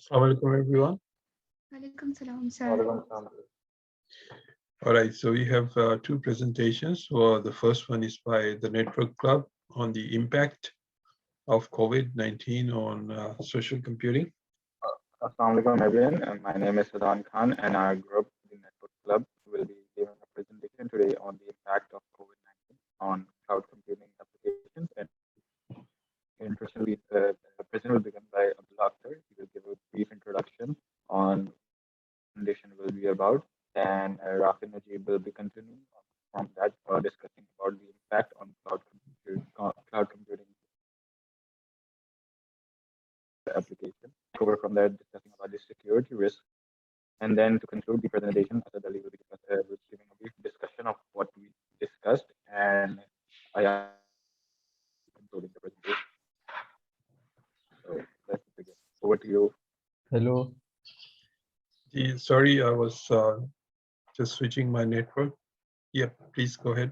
Assalamualaikum everyone. Walaikum salam, sir. Walaikum salam. All right, so we have two presentations. So the first one is by the Network Club on the impact of COVID-19 on social computing. Assalamu alaikum everyone. My name is Sadan Khan and our group, the Network Club, will be giving a presentation today on the impact of COVID-19 on cloud computing applications. And introduction will the presentation will begin by Abdullah Akhtar. He will give a brief introduction on what the presentation will be about. And Rafi Najib will be continuing from that, discussing about the impact on cloud computing application. Over from there, discussing about the security risk. And then to conclude the presentation, Asad Ali will be giving a brief discussion of what we discussed, and I am concluding the presentation. So let's begin. Over to you. Hello. Sorry, I was just switching my network. Yep, please go ahead.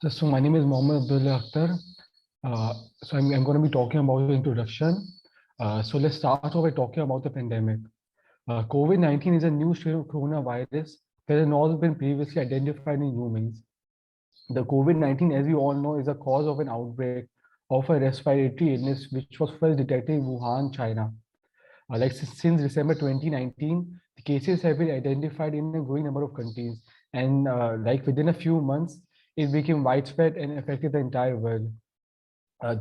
So my name is Mohammed Abdullah Akhtar. So I'm going to be talking about the introduction. So let's start off by talking about the pandemic. COVID-19 is a new strain of coronavirus that has not been previously identified in humans. The COVID-19, as you all know, is a cause of an outbreak of a respiratory illness which was first detected in Wuhan, China. Since December 2019, the cases have been identified in a growing number of countries, and within a few months, it became widespread and affected the entire world.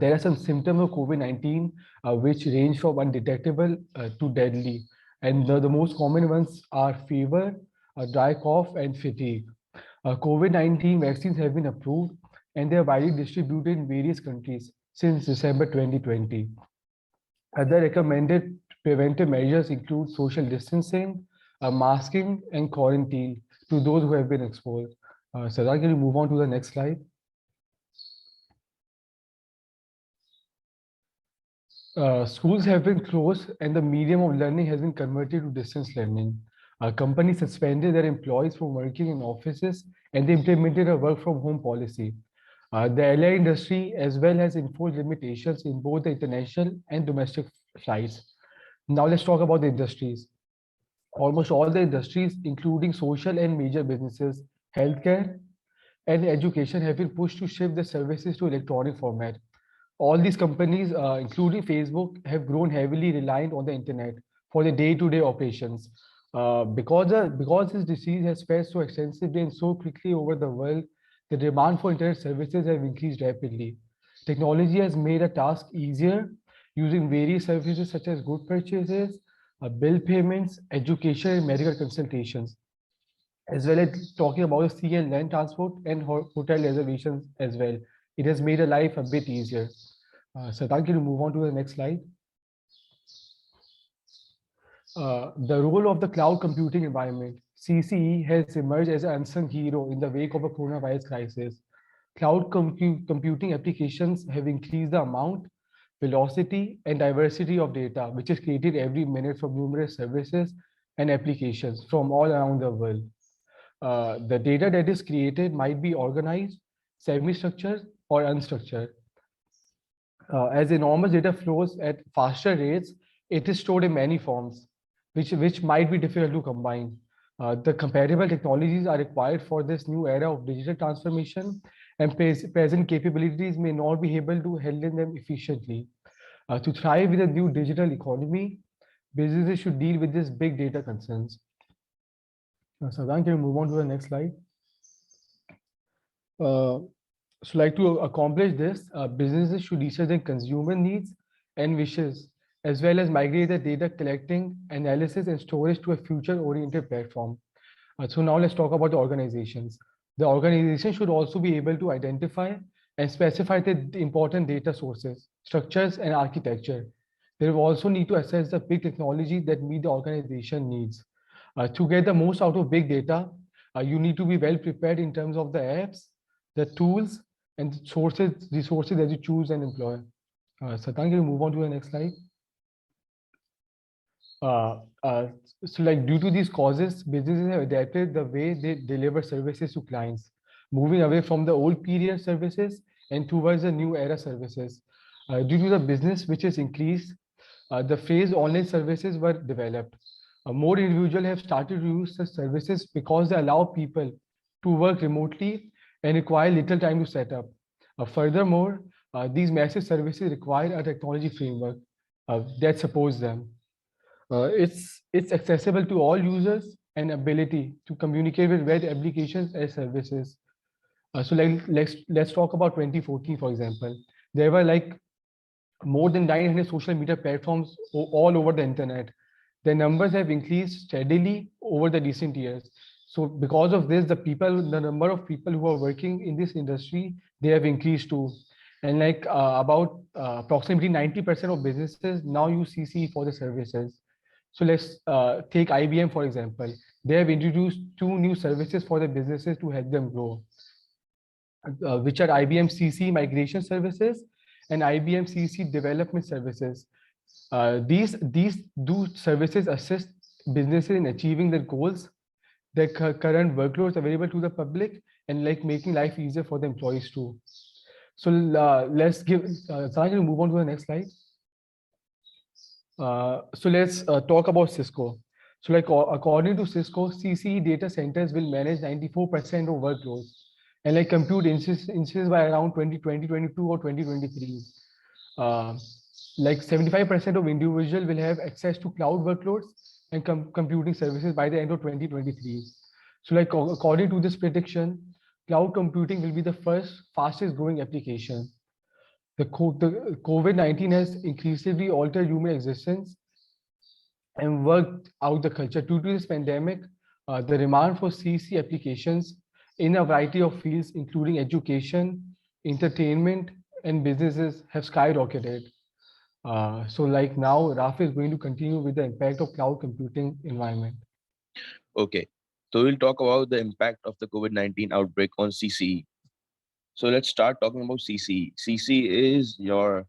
There are some symptoms of COVID-19 which range from undetectable to deadly, and the most common ones are fever, dry cough, and fatigue. COVID-19 vaccines have been approved, and they are widely distributed in various countries since December 2020. Other recommended preventive measures include social distancing, masking, and quarantine to those who have been exposed. Sadar, can you move on to the next slide? Schools have been closed and the medium of learning has been converted to distance learning. Companies suspended their employees from working in offices and they implemented a work from home policy. The airline industry as well has enforced limitations in both the international and domestic flights. Now let's talk about the industries. Almost all the industries, including social and major businesses, healthcare, and education have been pushed to shift their services to electronic format. All these companies, including Facebook, have grown heavily reliant on the internet for their day-to-day operations. Because this disease has spread so extensively and so quickly over the world, the demand for internet services have increased rapidly. Technology has made a task easier using various services such as good purchases, bill payments, education, and medical consultations, as well as talking about the sea and land transport and hotel reservations as well. It has made a life a bit easier. Sadan, can you move on to the next slide? The role of the cloud computing environment, CCE, has emerged as an unsung hero in the wake of a coronavirus crisis. Cloud computing applications have increased the amount, velocity, and diversity of data, which is created every minute from numerous services and applications from all around the world. The data that is created might be organized, semi-structured, or unstructured. As enormous data flows at faster rates, it is stored in many forms, which might be difficult to combine. The compatible technologies are required for this new era of digital transformation, and present capabilities may not be able to handle them efficiently. To thrive with a new digital economy, businesses should deal with these big data concerns. Sadan, can you move on to the next slide? To accomplish this, businesses should research their consumer needs and wishes, as well as migrate the data collecting, analysis, and storage to a future-oriented platform. So now let's talk about the organizations. The organization should also be able to identify and specify the important data sources, structures, and architecture. They will also need to assess the big technology that meet the organization needs. To get the most out of big data, you need to be well prepared in terms of the apps, the tools, and resources that you choose and employ. Satan, can you move on to the next slide? Due to these causes, businesses have adapted the way they deliver services to clients, moving away from the old period services and towards the new era services. Due to the business which has increased, the phrase online services were developed. More individuals have started to use such services because they allow people to work remotely and require little time to set up. Furthermore, these massive services require a technology framework that supports them. It's accessible to all users and ability to communicate with web applications and services. So like let's talk about 2014, for example. There were like more than 900 social media platforms all over the internet. The numbers have increased steadily over the recent years. So because of this, the number of people who are working in this industry, they have increased too. And like about approximately 90% of businesses now use CC for the services. So let's take IBM, for example. They have introduced two new services for the businesses to help them grow, which are IBM CC migration services and IBM CC development services. These two services assist businesses in achieving their goals, their current workloads available to the public, and like making life easier for the employees too. So let's give Sanjay to move on to the next slide. So let's talk about Cisco. So like according to Cisco, CCE data centers will manage 94% of workloads and like compute instances by around 2022 or 2023. Like 75% of individuals will have access to cloud workloads and computing services by the end of 2023. So like according to this prediction, cloud computing will be the first fastest growing application. The COVID-19 has increasingly altered human existence and worked out the culture. Due to this pandemic, the demand for CC applications in a variety of fields, including education, entertainment, and businesses, have skyrocketed. So like now, Rafi is going to continue with the impact of cloud computing environment. Okay, so we'll talk about the impact of the COVID-19 outbreak on CCE. So let's start talking about CCE. CCE is your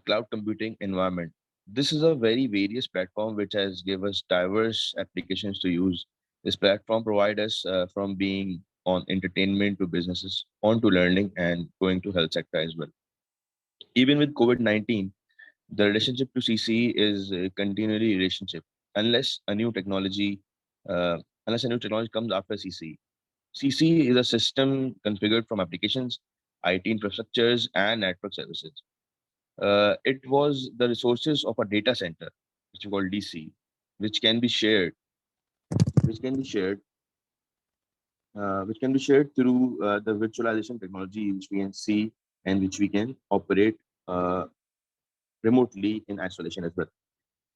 cloud computing environment. This is a very various platform which has given us diverse applications to use. This platform provides us from being on entertainment to businesses, on to learning and going to health sector as well. Even with COVID-19, the relationship to CCE is a continually relationship unless a new technology comes after CCE. CCE is a system configured from applications, IT infrastructures, and network services. It was the resources of a data center, which is called DC, which can be shared, which can be shared, which can be shared through the virtualization technology, which we can see and which we can operate remotely in isolation as well.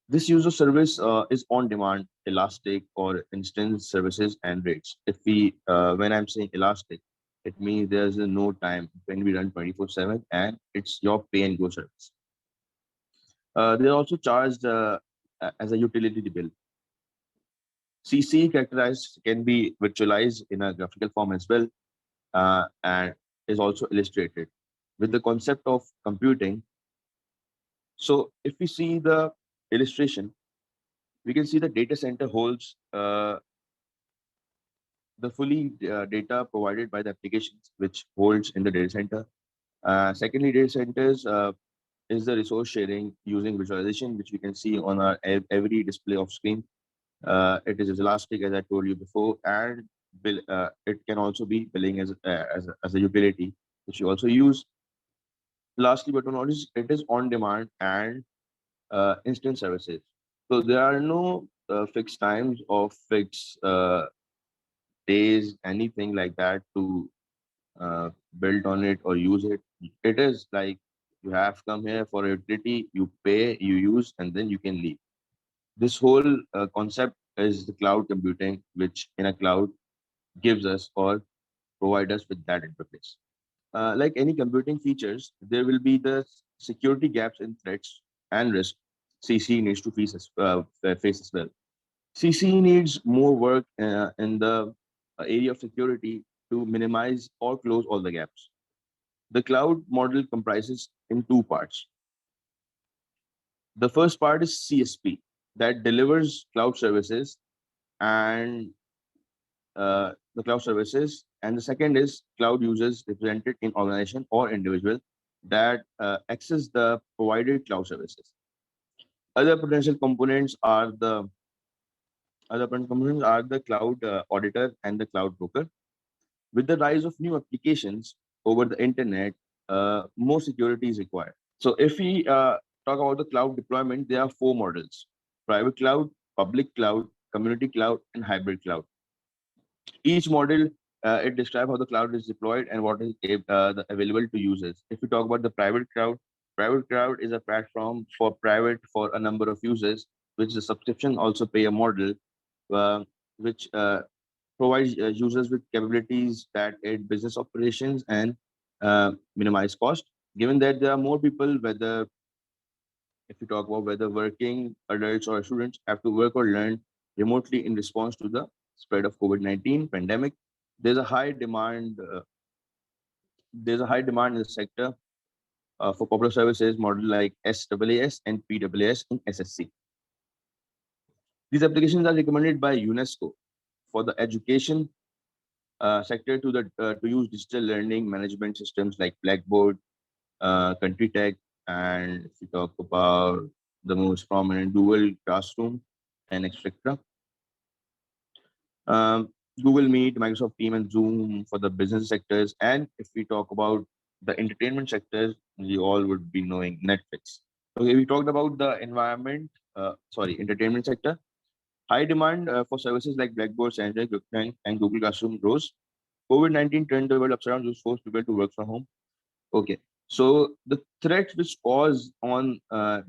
This user service is on demand, elastic, or instance services and rates. If we, when I'm saying elastic, it means there's no time when we run 24/7 and it's your pay and go service. They're also charged as a utility bill. CC characterized can be virtualized in a graphical form as well, and is also illustrated with the concept of computing. So if we see the illustration, we can see the data center holds the fully data provided by the applications which holds in the data center. Secondly, data centers is the resource sharing using visualization, which we can see on our every display of screen. It is elastic, as I told you before, and it can also be billing as a utility, which you also use. Lastly, but not least, it is on demand and instant services. So there are no fixed times or fixed days, anything like that to build on it or use it. It is like you have come here for a utility, you pay, you use, and then you can leave. This whole concept is the cloud computing, which in a cloud gives us or provide us with that interface. Like any computing features, there will be the security gaps in threats and risk CC needs to face as well. CC needs more work in the area of security to minimize or close all the gaps. The cloud model comprises in two parts. The first part is CSP, that delivers cloud services and the second is cloud users represented in organization or individual that access the provided cloud services. Other potential components are the cloud auditor and the cloud broker. With the rise of new applications over the internet, more security is required. So if we talk about the cloud deployment, there are 4 models: private cloud, public cloud, community cloud, and hybrid cloud. Each model, it describes how the cloud is deployed and what is available to users. If we talk about the private cloud is a platform for a number of users, which the subscription also pay a model, which provides users with capabilities that aid business operations and minimize cost. Given that there are more people, whether if you talk about whether working adults or students have to work or learn remotely in response to the spread of COVID-19 pandemic, there's a high demand. There's a high demand in the sector for popular services model like SaaS and PaaS in SSC. These applications are recommended by UNESCO for the education sector to use digital learning management systems like Blackboard, Country Tech, and if we talk about the most prominent Google Classroom and etc. Google Meet, Microsoft Teams, and Zoom for the business sectors. And if we talk about the entertainment sectors, you all would be knowing Netflix. Okay, we talked about the entertainment sector. High demand for services like Blackboard, Sandra, and Google Classroom rose. COVID-19 turned the world upside down, just forced people to work from home. Okay, so the threat which caused on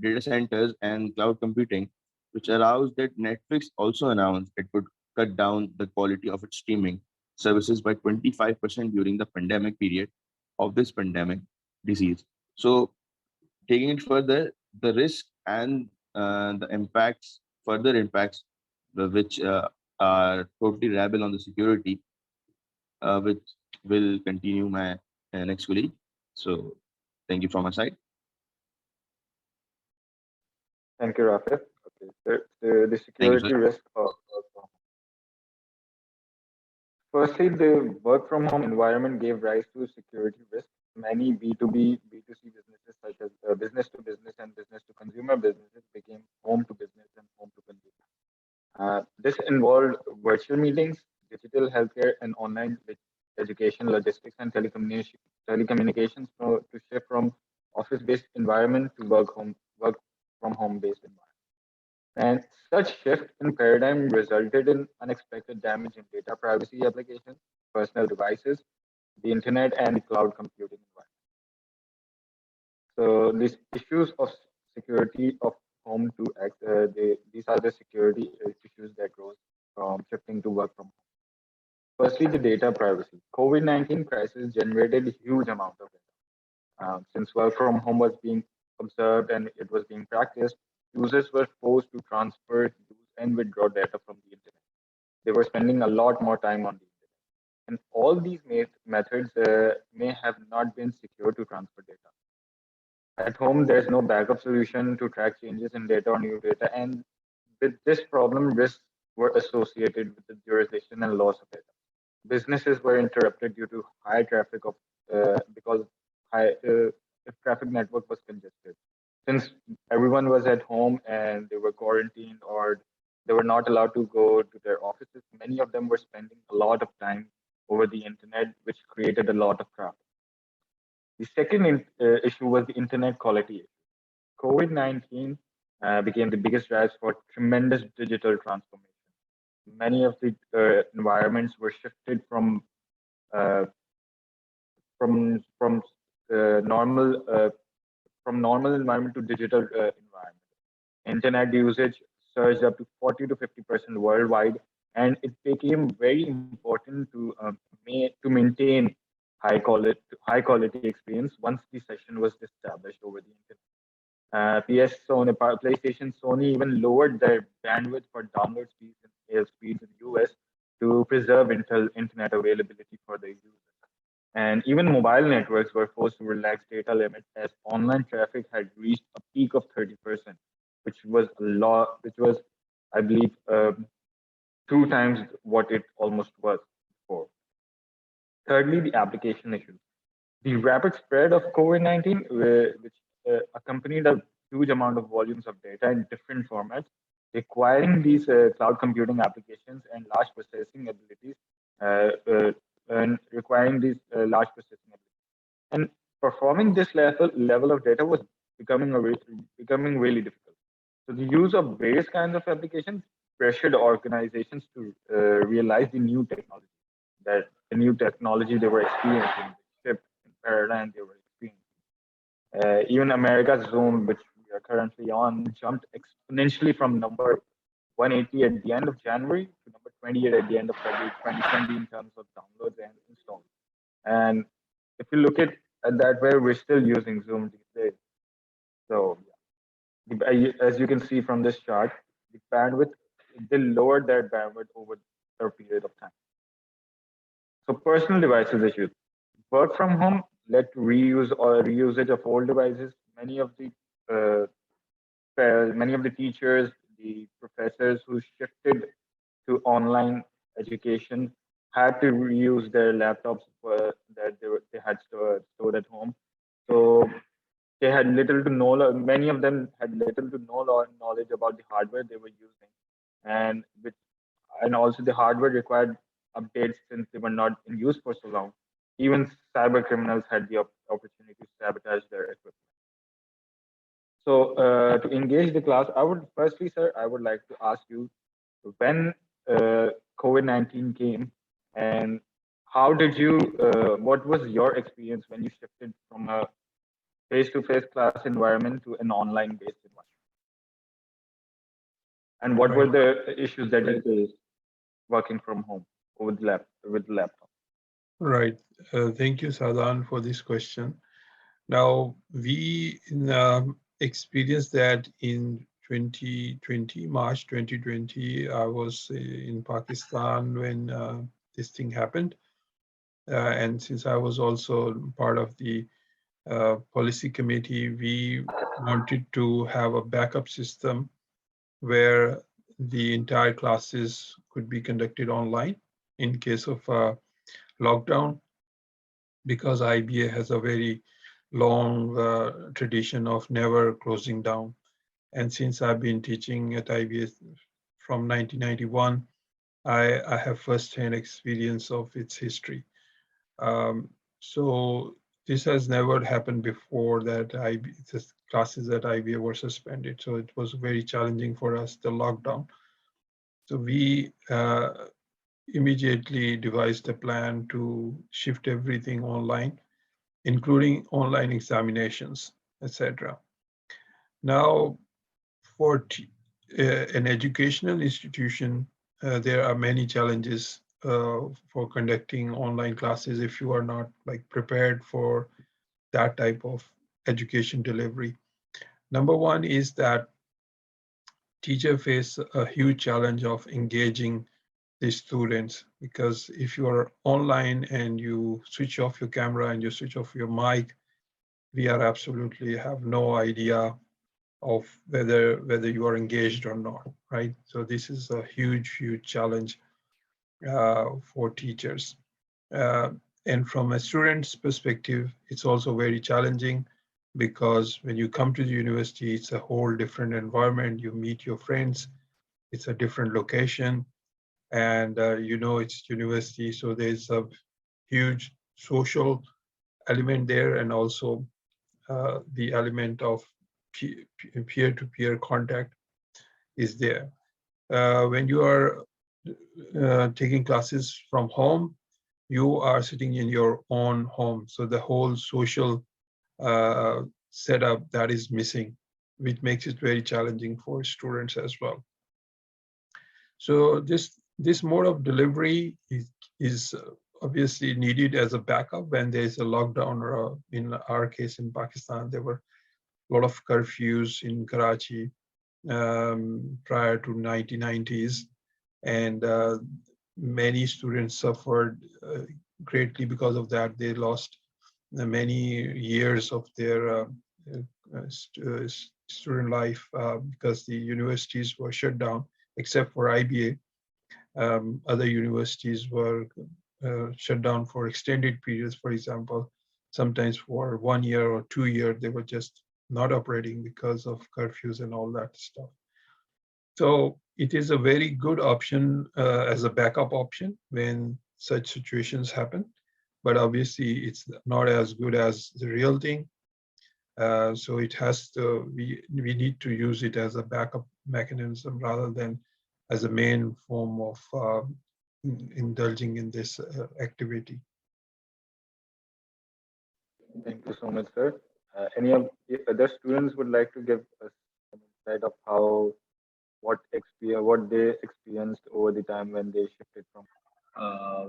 data centers and cloud computing, which aroused that Netflix also announced it would cut down the quality of its streaming services by 25% during the pandemic period of this pandemic disease. So taking it further, the risk and the further impacts, which are totally reliable on the security, which will continue my next colleague. So thank you from my side. Thank you, Rafif. Okay, the security risk of firstly, the work from home environment gave rise to security risk. Many B2B, B2C businesses, such as business to business and business to consumer businesses, became home to business and home to consumer. This involved virtual meetings, digital healthcare, and online education, logistics, and telecommunications to shift from office-based environment to work from home-based environment. And such shift in paradigm resulted in unexpected damage in data privacy applications, personal devices, the internet, and the cloud computing environment. So these issues of security of home to these are the security issues that rose from shifting to work from home. Firstly, the data privacy. COVID-19 crisis generated a huge amount of data. Since work from home was being observed and it was being practiced, users were forced to transfer, use, and withdraw data from the internet. They were spending a lot more time on the internet. And all these methods may have not been secure to transfer data. At home, there's no backup solution to track changes in data or new data. And with this problem, risks were associated with the jurisdiction and loss of data. Businesses were interrupted due to high traffic because if traffic network was congested. Since everyone was at home and they were quarantined or they were not allowed to go to their offices, many of them were spending a lot of time over the internet, which created a lot of traffic. The second issue was the internet quality issue. COVID-19 became the biggest drive for tremendous digital transformation. Many of the environments were shifted from normal environment to digital environment. Internet usage surged up to 40 to 50% worldwide, and it became very important to maintain high quality experience once the session was established over the internet. PlayStation, Sony even lowered their bandwidth for download speeds and speeds in the US to preserve internet availability for their users. And even mobile networks were forced to relax data limits as online traffic had reached a peak of 30%, which was a lot, which was, I believe, 2 times what it almost was before. Thirdly, the application issues. The rapid spread of COVID-19, which accompanied a huge amount of volumes of data in different formats, requiring these cloud computing applications and large processing abilities, and requiring these large processing abilities. And performing this level of data was becoming really difficult. So the use of various kinds of applications pressured organizations to realize the new technology they were experiencing, the shift in paradigm they were experiencing. Even America's Zoom, which we are currently on, jumped exponentially from number 180 at the end of January to number 28 at the end of February 2020 in terms of downloads and installs. And if you look at that way, we're still using Zoom these days. So as you can see from this chart, the bandwidth, they lowered their bandwidth over a period of time. So personal devices issues. Work from home led to reuse or reusage of old devices. Many of the teachers, the professors who shifted to online education had to reuse their laptops that they had stored at home. So they had little to no, many of them had little to no knowledge about the hardware they were using, and also the hardware required updates since they were not in use for so long. Even cyber criminals had the opportunity to sabotage their equipment. So to engage the class, I would like to ask you, when COVID-19 came, and how did you, what was your experience when you shifted from a face-to-face class environment to an online-based environment? And what were the issues that you faced working from home with the laptop? Right. Thank you, Sadan, for this question. Now, we experienced that in 2020, March 2020. I was in Pakistan when this thing happened. And since I was also part of the policy committee, we wanted to have a backup system where the entire classes could be conducted online in case of lockdown, because IBA has a very long tradition of never closing down. And since I've been teaching at IBA from 1991, I have firsthand experience of its history. So this has never happened before, that the classes at IBA were suspended. So it was very challenging for us, the lockdown. So we immediately devised a plan to shift everything online, including online examinations, etc. Now, for an educational institution, there are many challenges for conducting online classes if you are not prepared for that type of education delivery. Number one is that teachers face a huge challenge of engaging the students, because if you are online and you switch off your camera and you switch off your mic, we are absolutely have no idea of whether you are engaged or not, right? So this is a huge challenge for teachers. And from a student's perspective, it's also very challenging, because when you come to the university, it's a whole different environment. You meet your friends, it's a different location, and it's university, so there's a huge social element there, and also the element of peer-to-peer contact is there. When you are taking classes from home, you are sitting in your own home, so the whole social setup that is missing, which makes it very challenging for students as well. So this mode of delivery is obviously needed as a backup when there's a lockdown, or in our case in Pakistan, there were a lot of curfews in Karachi prior to 1990s, and many students suffered greatly because of that. They lost many years of their student life because the universities were shut down, except for IBA. Other universities were shut down for extended periods. For example, sometimes for 1 year or 2 years, they were just not operating because of curfews and all that stuff. So it is a very good option as a backup option when such situations happen. But obviously, it's not as good as the real thing. So it has to, we need to use it as a backup mechanism rather than as a main form of indulging in this activity. Thank you so much, sir. Any of the other students would like to give us an insight of how what they experienced over the time when they shifted from.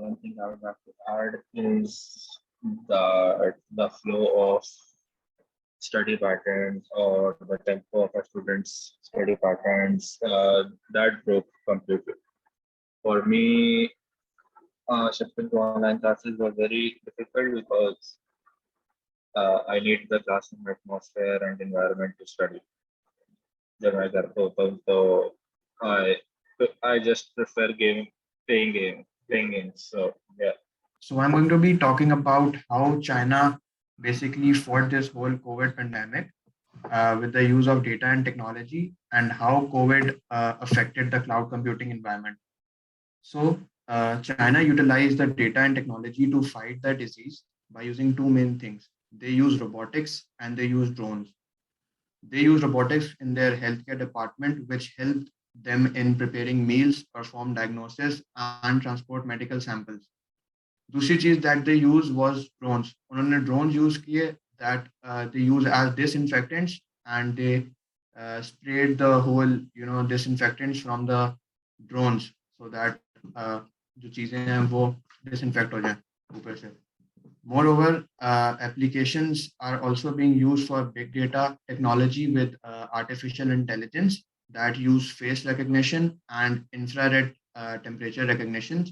One thing I would have to add is the flow of study patterns or the tempo of a student's study patterns that broke completely. For me, shifting to online classes was very difficult because I need the classroom atmosphere and environment to study. जब मैं घर पे होता हूँ तो I just prefer playing games. So yeah. So I'm going to be talking about how China basically fought this whole COVID pandemic with the use of data and technology, and how COVID affected the cloud computing environment. So China utilized the data and technology to fight the disease by using two main things. They use robotics and they use drones. They use robotics in their healthcare department, which helped them in preparing meals, perform diagnosis, and transport medical samples. दूसरी चीज that they use was drones. उन्होंने drones use किए that they use as disinfectants, and they sprayed the whole disinfectants from the drones so that जो चीजें हैं वो disinfect हो जाएं ऊपर से. Moreover, applications are also being used for big data technology with artificial intelligence that use face recognition and infrared temperature recognition.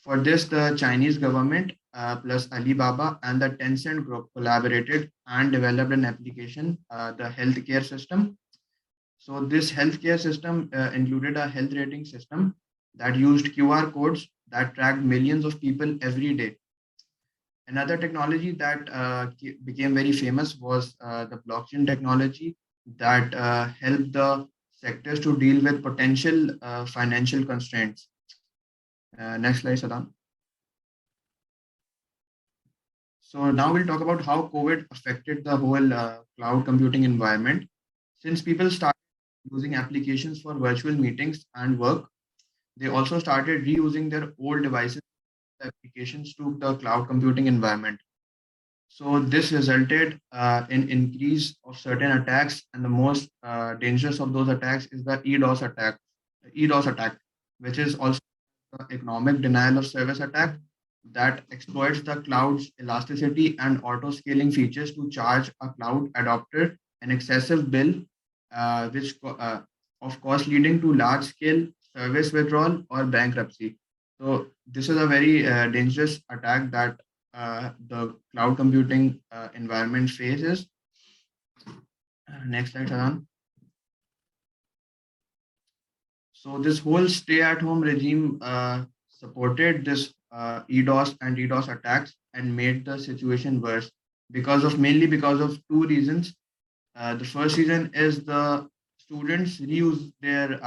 For this, the Chinese government plus Alibaba and the Tencent group collaborated and developed an application, the healthcare system. So this healthcare system included a health rating system that used QR codes that tracked millions of people every day. Another technology that became very famous was the blockchain technology that helped the sectors to deal with potential financial constraints. Next slide, Saddam. So now we'll talk about how COVID affected the whole cloud computing environment. Since people started using applications for virtual meetings and work, they also started reusing their old devices applications to the cloud computing environment. So this resulted in increase of certain attacks, and the most dangerous of those attacks is the EDOS attack, which is also economic denial of service attack that exploits the cloud's elasticity and auto scaling features to charge a cloud adopter an excessive bill, which of course leading to large scale service withdrawal or bankruptcy. So this is a very dangerous attack that the cloud computing environment faces. Next slide, Saran. So this whole stay-at-home regime supported this EDOS and DDoS attacks and made the situation worse mainly because of two reasons. The first reason is the students reuse their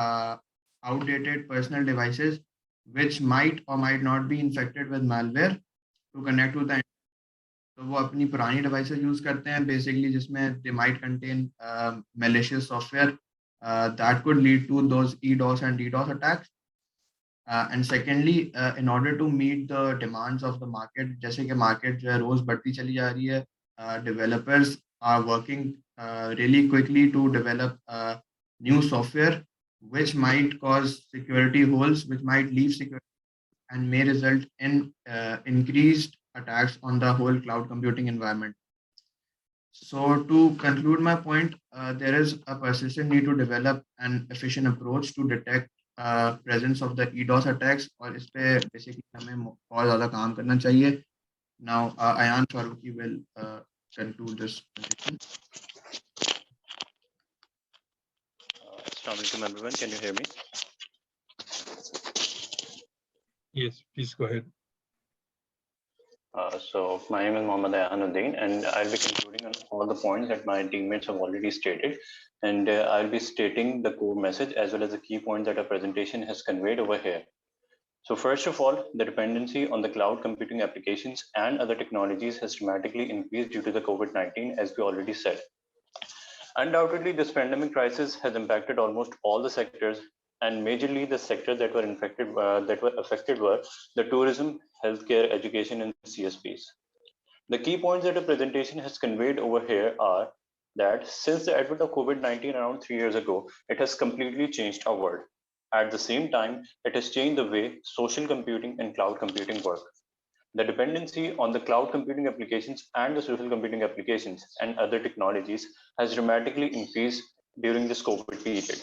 outdated personal devices, which might or might not be infected with malware, to connect to the. तो वो अपनी पुरानी devices use करते हैं basically, जिसमें they might contain malicious software that could lead to those EDOS and DDoS attacks. And secondly, in order to meet the demands of the market, जैसे कि market जो है रोज बढ़ती चली जा रही है, developers are working really quickly to develop new software which might cause security holes, which might leave security and may result in increased attacks on the whole cloud computing environment. So to conclude my point, there is a persistent need to develop an efficient approach to detect presence of the EDOS attacks, और इस पे basically हमें और ज़्यादा काम करना चाहिए. Now Ayan Faruqi will conclude this presentation. Assalamu alaikum everyone, can you hear me? Yes, please go ahead. So my name is Mohammad Ayanuddin, and I'll be concluding on all the points that my teammates have already stated. And I'll be stating the core message as well as the key points that our presentation has conveyed over here. So first of all, the dependency on the cloud computing applications and other technologies has dramatically increased due to the COVID-19, as we already said. Undoubtedly, this pandemic crisis has impacted almost all the sectors, and majorly the sectors that were affected were the tourism, healthcare, education, and CSPs. The key points that the presentation has conveyed over here are that since the advent of COVID-19 around 3 years ago, it has completely changed our world. At the same time, it has changed the way social computing and cloud computing work. The dependency on the cloud computing applications and the social computing applications and other technologies has dramatically increased during this COVID period.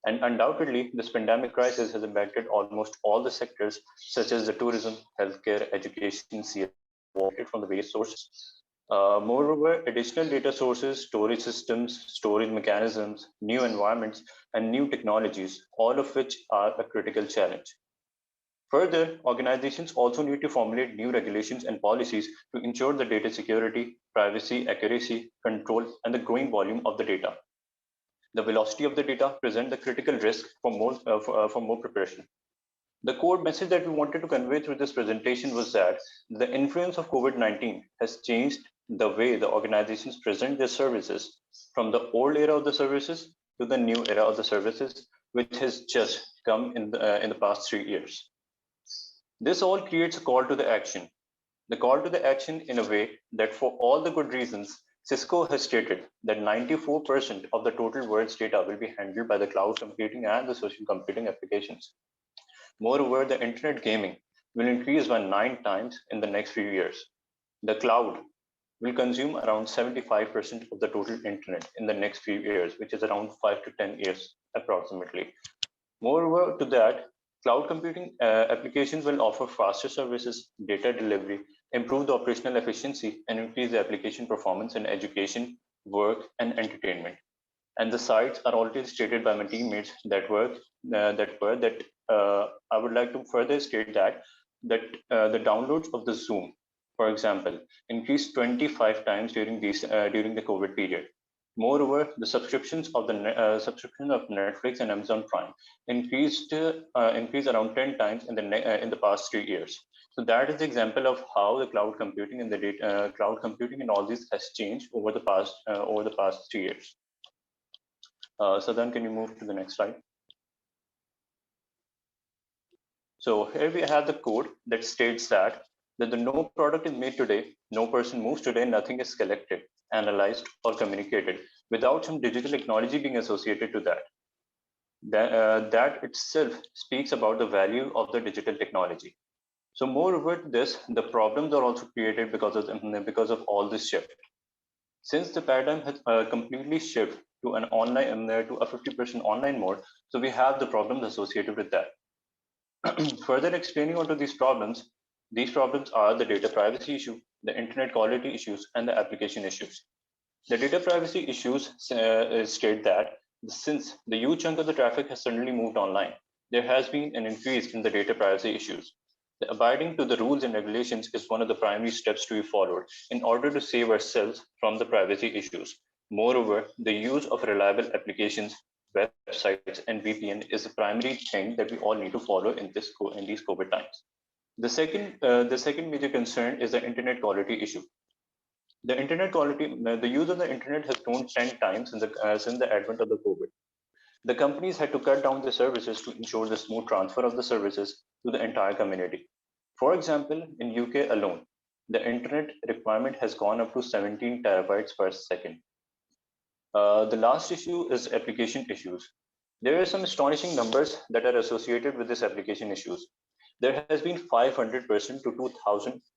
And undoubtedly, this pandemic crisis has impacted almost all the sectors, such as the tourism, healthcare, education, from the various sources. Moreover, additional data sources, storage systems, storage mechanisms, new environments, and new technologies, all of which are a critical challenge. Further, organizations also need to formulate new regulations and policies to ensure the data security, privacy, accuracy, control, and the growing volume of the data. The velocity of the data present the critical risk for more preparation. The core message that we wanted to convey through this presentation was that the influence of COVID-19 has changed the way the organizations present their services from the old era of the services to the new era of the services, which has just come in the past 3 years. This all creates a call to the action. The call to the action in a way that for all the good reasons, Cisco has stated that 94% of the total world's data will be handled by the cloud computing and the social computing applications. Moreover, the internet gaming will increase by 9 times in the next few years. The cloud will consume around 75% of the total internet in the next few years, which is around 5 to 10 years approximately. Moreover to that, cloud computing applications will offer faster services, data delivery, improve the operational efficiency, and increase the application performance in education, work, and entertainment. And the sites are already stated by my teammates that I would like to further state that the downloads of the Zoom, for example, increased 25 times during the COVID period. Moreover, the subscriptions of Netflix and Amazon Prime increased around 10 times in the past 3 years. So that is the example of how the cloud computing and all this has changed over the past 3 years. So then, can you move to the next slide? So here we have the code that states that the no product is made today, no person moves today, nothing is collected, analyzed, or communicated without some digital technology being associated to that. That itself speaks about the value of the digital technology. So moreover to this, the problems are also created because of all this shift. Since the paradigm has completely shifted to an online to a 50% online mode, so we have the problems associated with that. Further explaining onto these problems are the data privacy issue, the internet quality issues, and the application issues. The data privacy issues state that since the huge chunk of the traffic has suddenly moved online, there has been an increase in the data privacy issues. The abiding to the rules and regulations is one of the primary steps to be followed in order to save ourselves from the privacy issues. Moreover, the use of reliable applications, websites, and VPN is the primary thing that we all need to follow in these COVID times. The second major concern is the internet quality issue. The use of the internet has grown 10 times since the advent of the COVID. The companies had to cut down their services to ensure the smooth transfer of the services to the entire community. For example, in UK alone, the internet requirement has gone up to 17 terabytes per second. The last issue is application issues. There are some astonishing numbers that are associated with this application issues. There has been 500% to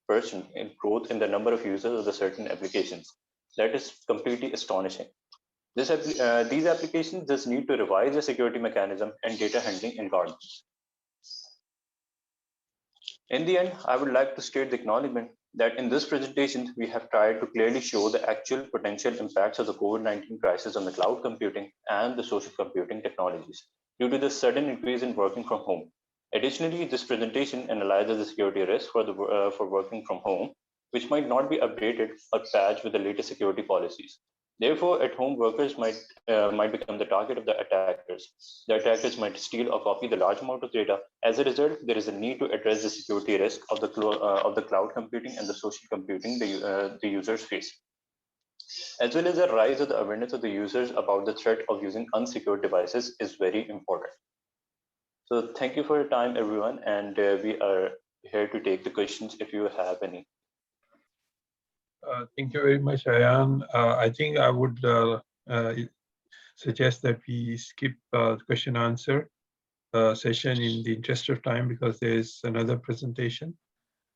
2000% in growth in the number of users of the certain applications. That is completely astonishing. These applications just need to revise the security mechanism and data handling environments. In the end, I would like to state the acknowledgement that in this presentation, we have tried to clearly show the actual potential impacts of the COVID-19 crisis on the cloud computing and the social computing technologies due to the sudden increase in working from home. Additionally, this presentation analyzes the security risk for working from home which might not be updated or patched with the latest security policies. Therefore, at-home workers might become the target of the attackers. The attackers might steal or copy the large amount of data. As a result, there is a need to address the security risk of the cloud computing and the social computing the users face, as well as the rise of the awareness of the users about the threat of using unsecured devices is very important. So thank you for your time, everyone, and we are here to take the questions if you have any. Thank you very much, Ayan. I think I would suggest that we skip question answer session in the interest of time, because there is another presentation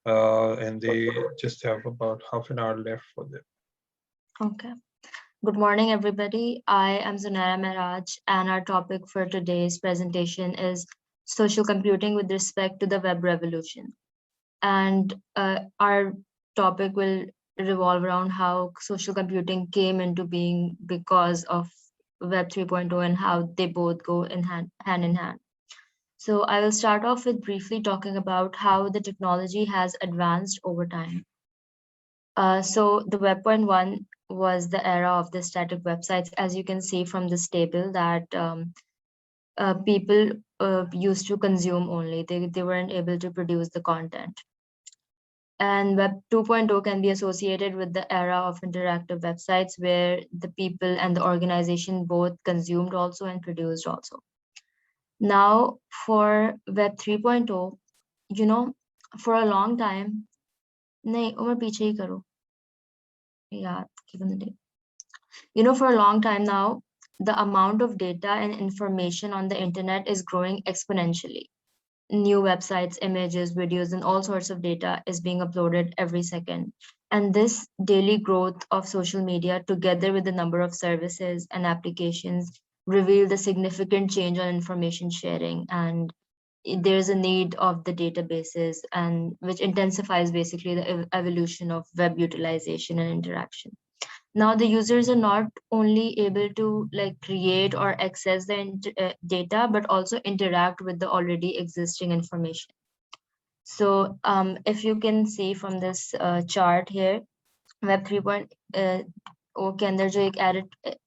and they just have about half an hour left for them. Okay. Good morning, everybody. I am Zunaira Mehraj, and our topic for today's presentation is social computing with respect to the web revolution. And our topic will revolve around how social computing came into being because of Web 3.0 and how they both go hand in hand. So I will start off with briefly talking about how the technology has advanced over time. So the Web 1.1 was the era of the static websites, as you can see from this table that people used to consume only. They weren't able to produce the content. And Web 2.0 can be associated with the era of interactive websites where the people and the organization both consumed also and produced also. Now for Web 3.0, you know, for a long time, nahin, Umar piche hi karo. Yeah, given the date. You know, for a long time now, the amount of data and information on the internet is growing exponentially. New websites, images, videos, and all sorts of data is being uploaded every second. And this daily growth of social media, together with the number of services and applications, reveal the significant change on information sharing. And there's a need of the databases, and which intensifies basically the evolution of web utilization and interaction. Now the users are not only able to like create or access the data, but also interact with the already existing information. So if you can see from this chart here, Web 3.0 के अंदर जो एक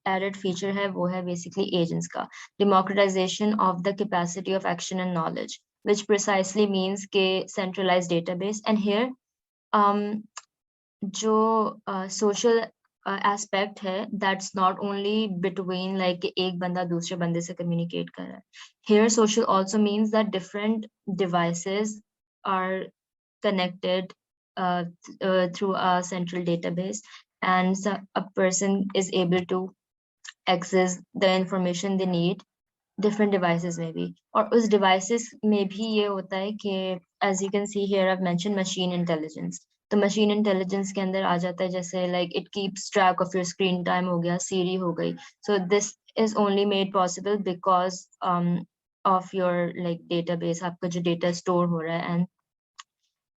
added feature है वो है basically agents का democratization of the capacity of action and knowledge, which precisely means के centralized database. And here जो social aspect है, that's not only between like एक बंदा दूसरे बंदे से communicate कर रहा है. Here social also means that different devices are connected through a central database, and so a person is able to access the information they need different devices maybe. और उस devices में भी ये होता है कि as you can see here I've mentioned machine intelligence. तो machine intelligence के अंदर आ जाता है जैसे like it keeps track of your screen time हो गया, Siri हो गई. So this is only made possible because of your like database, आपका जो data store हो रहा है, and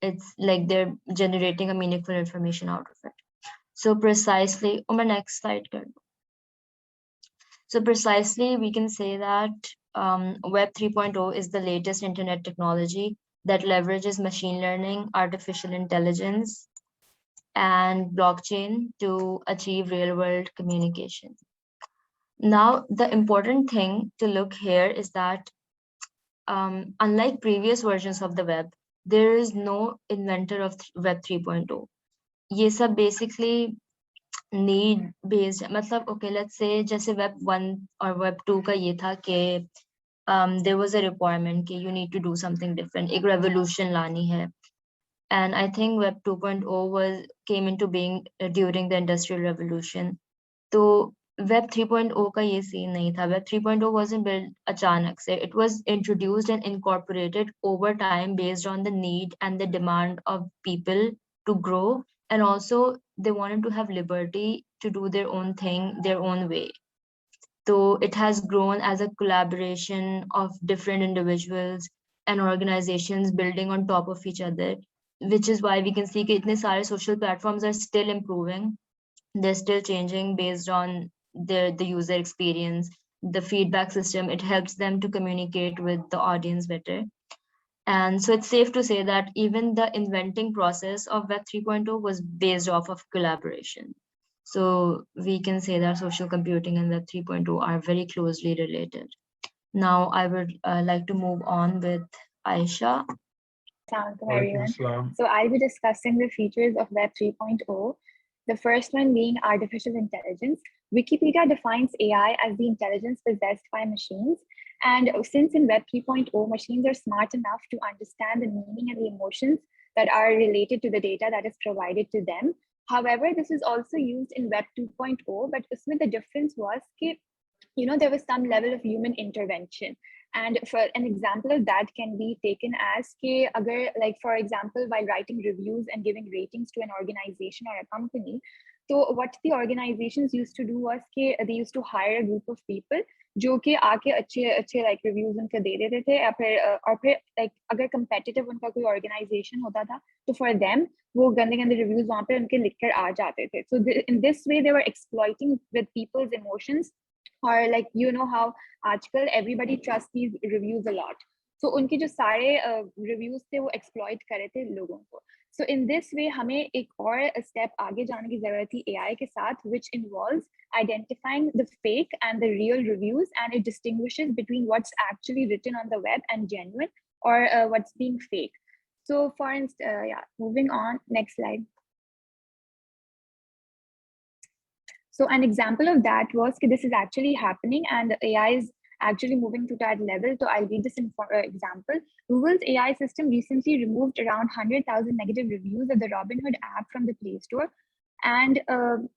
it's like they're generating a meaningful information out of it. So precisely, on my next slide. So precisely, we can say that Web 3.0 is the latest internet technology that leverages machine learning, artificial intelligence, and blockchain to achieve real-world communication. Now, the important thing to look here is that unlike previous versions of the web, there is no inventor of Web 3.0. ये सब basically need based, मतलब okay, let's say जैसे Web 1 or Web 2 का ये था कि there was a requirement कि you need to do something different, एक revolution लानी है. And I think Web 2.0 came into being during the Industrial Revolution. तो Web 3.0 का ये scene नहीं था. Web 3.0 wasn't built अचानक से. It was introduced and incorporated over time based on the need and the demand of people to grow, and also they wanted to have liberty to do their own thing, their own way. So it has grown as a collaboration of different individuals and organizations building on top of each other, which is why we can see that itne sare social platforms are still improving. They're still changing based on the user experience, the feedback system. It helps them to communicate with the audience better. And so it's safe to say that even the inventing process of Web 3.0 was based off of collaboration. So we can say that social computing and Web 3.0 are very closely related. Now I would like to move on with Aisha. Assalamualaikum, Walaikum everyone. assalam. So I'll be discussing the features of Web 3.0. The first one being artificial intelligence. Wikipedia defines AI as the intelligence possessed by machines. And since in Web 3.0, machines are smart enough to understand the meaning and the emotions that are related to the data that is provided to them. However, this is also used in Web 2.0, but the difference was that, there was some level of human intervention. And for an example of that can be taken as like for example, while writing reviews and giving ratings to an organization or a company, so what the organizations used to do was they used to hire a group of people जो कि आके अच्छे like reviews उनके दे देते थे या फिर और फिर like अगर competitive उनका कोई organization होता था तो for them वो गंदे reviews वहाँ पे उनके लिख कर आ जाते थे. So in this way they were exploiting with people's emotions, or like how आजकल everybody trusts these reviews a lot. So उनके जो सारे reviews थे वो exploit कर रहे थे लोगों को. So in this way हमें एक और step आगे जाने की जरूरत थी AI के साथ, which involves identifying the fake and the real reviews, and it distinguishes between what's actually written on the web and genuine, or what's being fake. So for instance, moving on, next slide. So an example of that was that this is actually happening and AI is actually moving to that level. So I'll read this example. Google's AI system recently removed around 100,000 negative reviews of the Robinhood app from the Play Store. And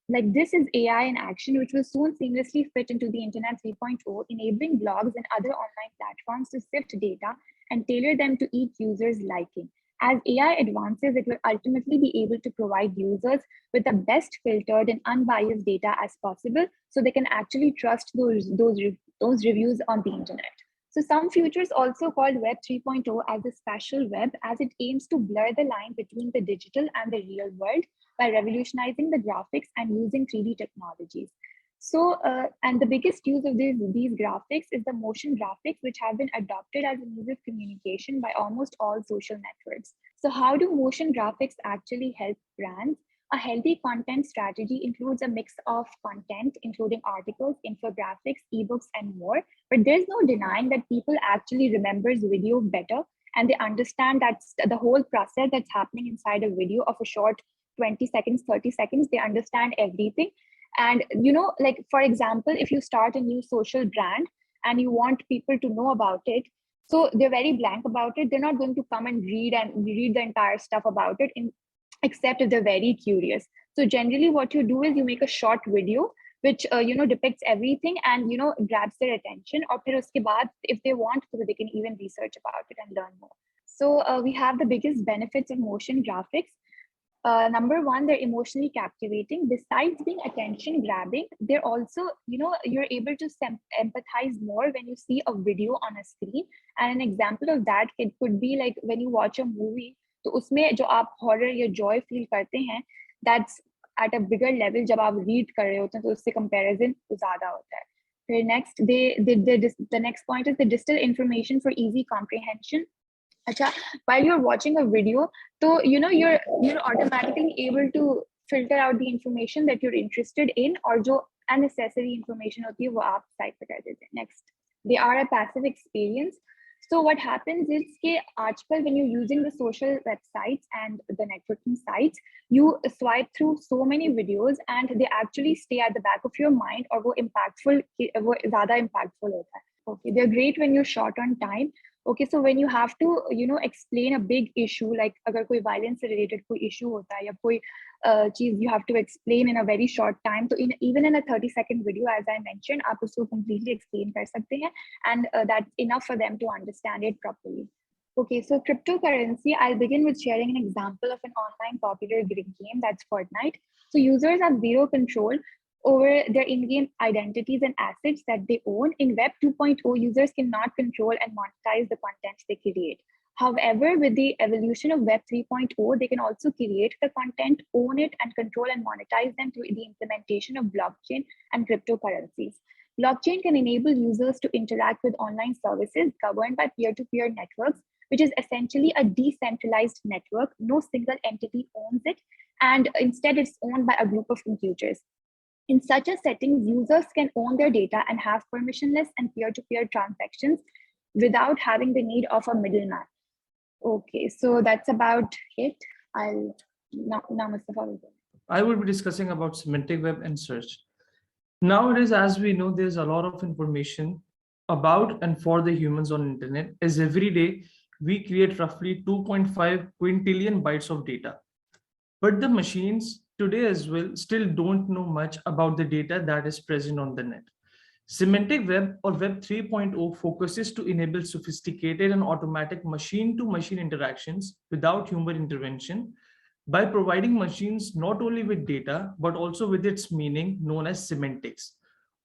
like this is AI in action, which will soon seamlessly fit into the Internet 3.0, enabling blogs and other online platforms to sift data and tailor them to each user's liking. As AI advances, it will ultimately be able to provide users with the best filtered and unbiased data as possible, so they can actually trust those reviews on the internet. So some futures also called Web 3.0 as the spatial web, as it aims to blur the line between the digital and the real world by revolutionizing the graphics and using 3D technologies. So, and the biggest use of these graphics is the motion graphics, which have been adopted as a means of communication by almost all social networks. So how do motion graphics actually help brands? A healthy content strategy includes a mix of content, including articles, infographics, ebooks, and more. But there's no denying that people actually remembers video better, and they understand that the whole process that's happening inside a video of a short 20 seconds, 30 seconds, they understand everything. And like for example, if you start a new social brand and you want people to know about it, so they're very blank about it. They're not going to come and read the entire stuff about it, except if they're very curious. So generally what you do is you make a short video which depicts everything and grabs their attention, or phir uske baad, if they want to, they can even research about it and learn more. So we have the biggest benefits of motion graphics. Number one, they're emotionally captivating. Besides being attention grabbing, they're also, you're able to empathize more when you see a video on a screen. And an example of that, it could be like when you watch a movie, तो उसमें जो आप horror या joy feel करते हैं, that's at a bigger level जब आप read कर रहे होते हैं, तो उससे comparison ज़्यादा होता है. Then next, the next point is the distill information for easy comprehension. Achha, while you're watching a video, so you're automatically able to filter out the information that you're interested in, or जो unnecessary information होती है वो आप side पे कर देते हैं. Next, they are a passive experience. So what happens is that आजकल when you're using the social websites and the networking sites, you swipe through so many videos and they actually stay at the back of your mind, और वो ज़्यादा impactful होता है. Okay, they're great when you're short on time. Okay, so when you have to, explain a big issue, like agar koi violence related koi issue hota hai, ya koi cheez you have to explain in a very short time. So even in a 30-second video, as I mentioned, aap usko completely explain kar sakte hain, and that's enough for them to understand it properly. Okay, so cryptocurrency, I'll begin with sharing an example of an online popular game, that's Fortnite. So users have zero control over their in-game identities and assets that they own. In Web 2.0, users cannot control and monetize the content they create. However, with the evolution of Web 3.0, they can also create the content, own it, and control and monetize them through the implementation of blockchain and cryptocurrencies. Blockchain can enable users to interact with online services governed by peer-to-peer networks which is essentially a decentralized network. No single entity owns it, and instead it's owned by a group of computers. In such a setting, users can own their data and have permissionless and peer-to-peer transactions without having the need of a middleman. Okay, so that's about it. I'll now Mustafa will go. I will be discussing about semantic web and search. Nowadays, as we know, there's a lot of information about and for the humans on internet, as every day we create roughly 2.5 quintillion bytes of data. But the machines today as well still don't know much about the data that is present on the net. Semantic web or Web 3.0 focuses to enable sophisticated and automatic machine-to-machine interactions without human intervention by providing machines not only with data, but also with its meaning known as semantics,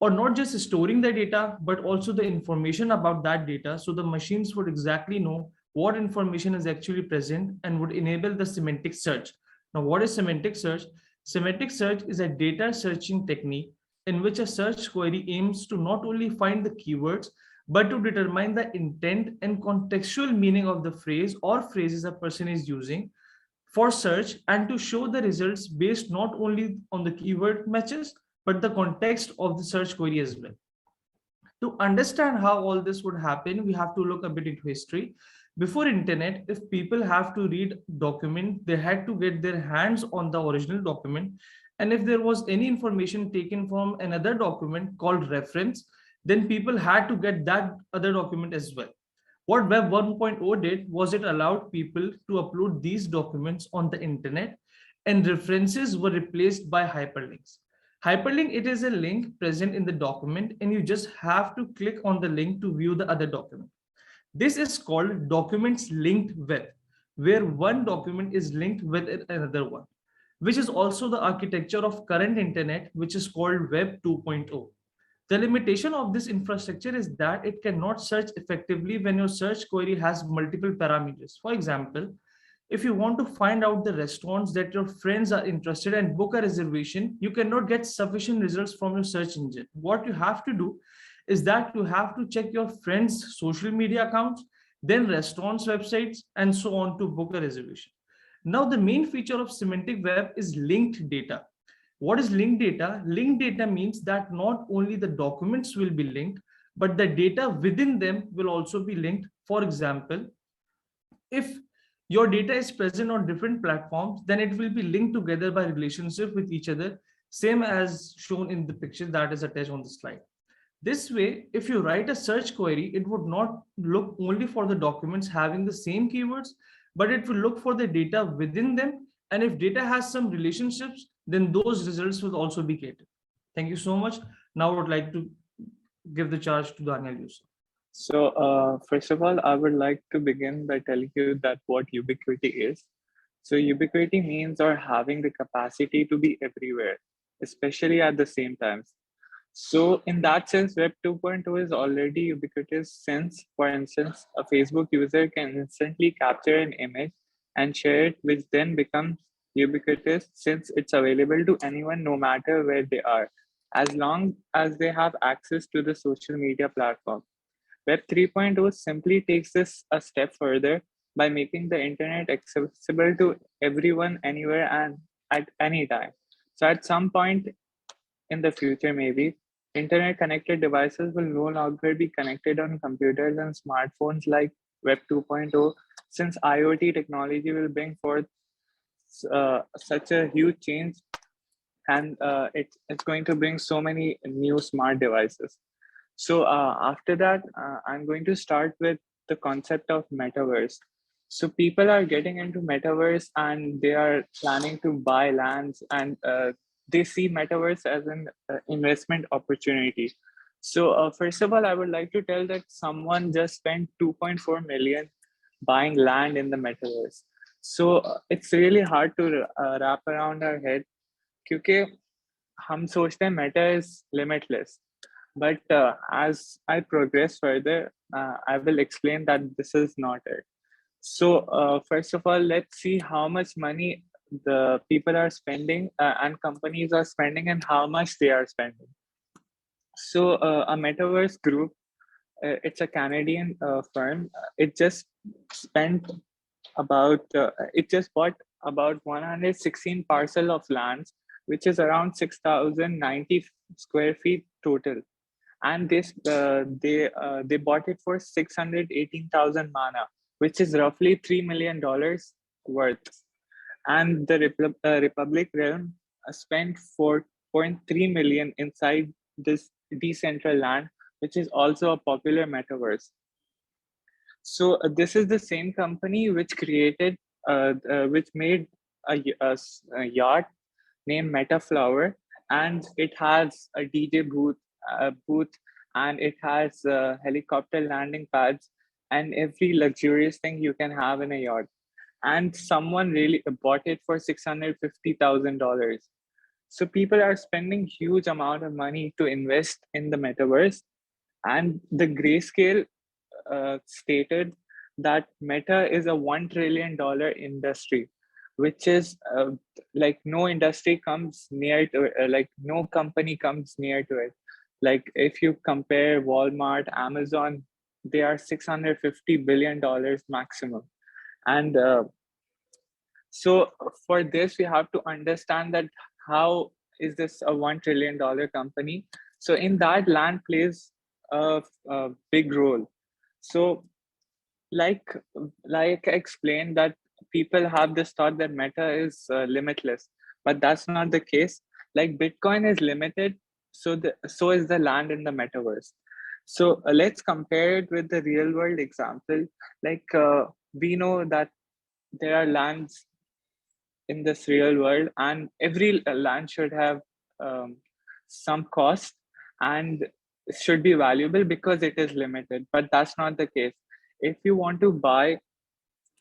or not just storing the data, but also the information about that data. So the machines would exactly know what information is actually present and would enable the semantic search. Now, what is semantic search? Semantic search is a data searching technique in which a search query aims to not only find the keywords, but to determine the intent and contextual meaning of the phrase or phrases a person is using for search, and to show the results based not only on the keyword matches, but the context of the search query as well. To understand how all this would happen, we have to look a bit into history. Before internet, if people have to read document, they had to get their hands on the original document. And if there was any information taken from another document called reference, then people had to get that other document as well. What Web 1.0 did was it allowed people to upload these documents on the internet, and references were replaced by hyperlinks. Hyperlink, it is a link present in the document, and you just have to click on the link to view the other document. This is called documents linked web, where one document is linked with another one, which is also the architecture of current internet, which is called Web 2.0. The limitation of this infrastructure is that it cannot search effectively when your search query has multiple parameters. For example, if you want to find out the restaurants that your friends are interested in and book a reservation, you cannot get sufficient results from your search engine. What you have to do is that you have to check your friends' social media accounts, then restaurants' websites, and so on to book a reservation. Now, the main feature of semantic web is linked data. What is linked data? Linked data means that not only the documents will be linked, but the data within them will also be linked. For example, if your data is present on different platforms, then it will be linked together by relationship with each other, same as shown in the picture that is attached on the slide. This way, if you write a search query, it would not look only for the documents having the same keywords, but it will look for the data within them. And if data has some relationships, then those results will also be gated. Thank you so much. Now I would like to give the charge to Daniel Yusuf. So first of all, I would like to begin by telling you that what ubiquity is. So ubiquity means or having the capacity to be everywhere, especially at the same times. So in that sense, Web 2.0 is already ubiquitous since, for instance, a Facebook user can instantly capture an image and share it, which then becomes ubiquitous since it's available to anyone no matter where they are, as long as they have access to the social media platform. Web 3.0 simply takes this a step further by making the internet accessible to everyone, anywhere, and at any time. So at some point in the future, maybe, internet connected devices will no longer be connected on computers and smartphones like Web 2.0, since IoT technology will bring forth such a huge change, and it's going to bring so many new smart devices. So after that, I'm going to start with the concept of metaverse. So people are getting into metaverse and they are planning to buy lands, and they see metaverse as an investment opportunity. So first of all, I would like to tell that someone just spent 2.4 million buying land in the metaverse. So it's really hard to wrap around our head, क्योंकि हम सोचते हैं meta is limitless. But as I progress further, I will explain that this is not it. So first of all, let's see how much money the people are spending and companies are spending and how much they are spending. So a Metaverse Group, it's a Canadian firm. It just spent about, it just bought about 116 parcel of lands, which is around 6,090 square feet total. And they bought it for 618,000 mana, which is roughly $3 million worth. And the Republic Realm spent 4.3 million inside this decentral land, which is also a popular metaverse. So this is the same company which created, which made a yacht named Metaflower, and it has a DJ booth, and it has helicopter landing pads and every luxurious thing you can have in a yacht. And someone really bought it for $650,000. So people are spending huge amount of money to invest in the metaverse, and the Grayscale stated that Meta is a $1 trillion industry, which is like no industry comes near to it, like no company comes near to it. Like if you compare Walmart, Amazon, they are $650 billion maximum. And so for this, we have to understand that how is this a $1 trillion company? So in that, land plays a big role. So like I explained, that people have this thought that Meta is limitless, but that's not the case. Like Bitcoin is limited, so is the land in the metaverse. So let's compare it with the real world example. Like we know that there are lands in this real world, and every land should have some cost and should be valuable because it is limited, but that's not the case. If you want to buy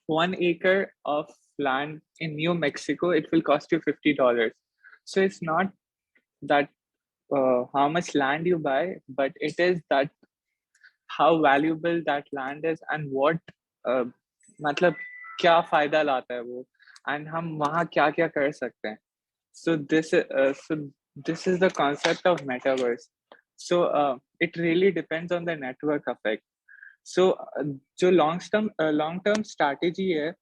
1 acre of land in New Mexico, it will cost you $50. So it's not that how much land you buy, but it is that how valuable that land is and what मतलब क्या फायदा लाता है वो, and हम वहाँ क्या क्या कर सकते हैं. So this is the concept of metaverse. So it really depends on the network effect. So जो long term strategy है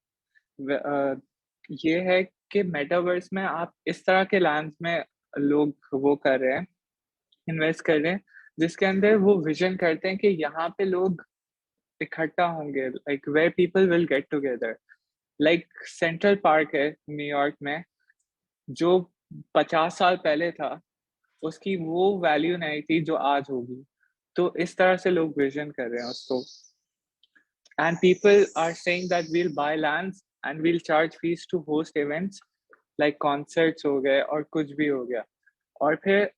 ये है कि metaverse में आप इस तरह के lands में लोग वो कर रहे हैं, इन्वेस्ट कर रहे हैं, जिसके अंदर वो विजन करते हैं कि यहाँ पे लोग इकट्ठा होंगे, like where people will get together. Like central park है न्यूयॉर्क में, जो 50 साल पहले था उसकी वो वैल्यू नहीं थी जो आज होगी. तो इस तरह से लोग विजन कर रहे हैं उसको. And people are saying that we'll buy lands and we'll charge fees to host events like concerts हो गए और कुछ भी हो गया. और फिर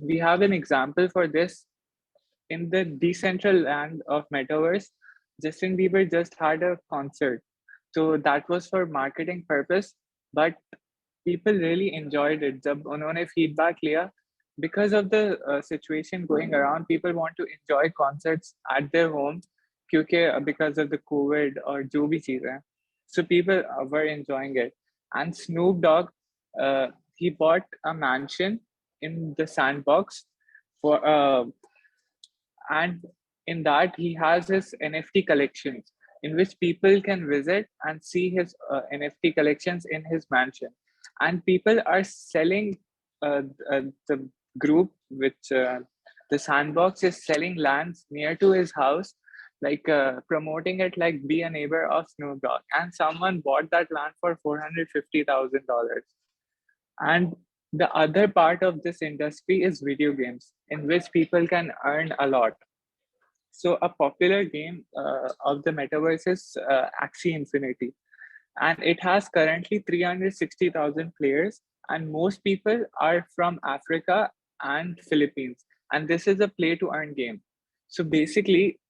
we have an example for this in the decentral land of metaverse. Justin Bieber just had a concert, so that was for marketing purpose, but people really enjoyed it. जब उन्होंने feedback लिया, because of the situation going around, people want to enjoy concerts at their home because of the COVID or जो भी चीज़ है. So people were enjoying it. And Snoop Dogg, he bought a mansion in the Sandbox for and in that he has his NFT collections in which people can visit and see his NFT collections in his mansion. And people are selling the group, which the Sandbox is selling lands near to his house, like promoting it like be a neighbor of Snoop Dogg. And someone bought that land for $450,000. And the other part of this industry is video games, in which people can earn a lot. So a popular game of the metaverse is Axie Infinity. And it has currently 360,000 players, and most people are from Africa and Philippines. And this is a play to earn game. So basically,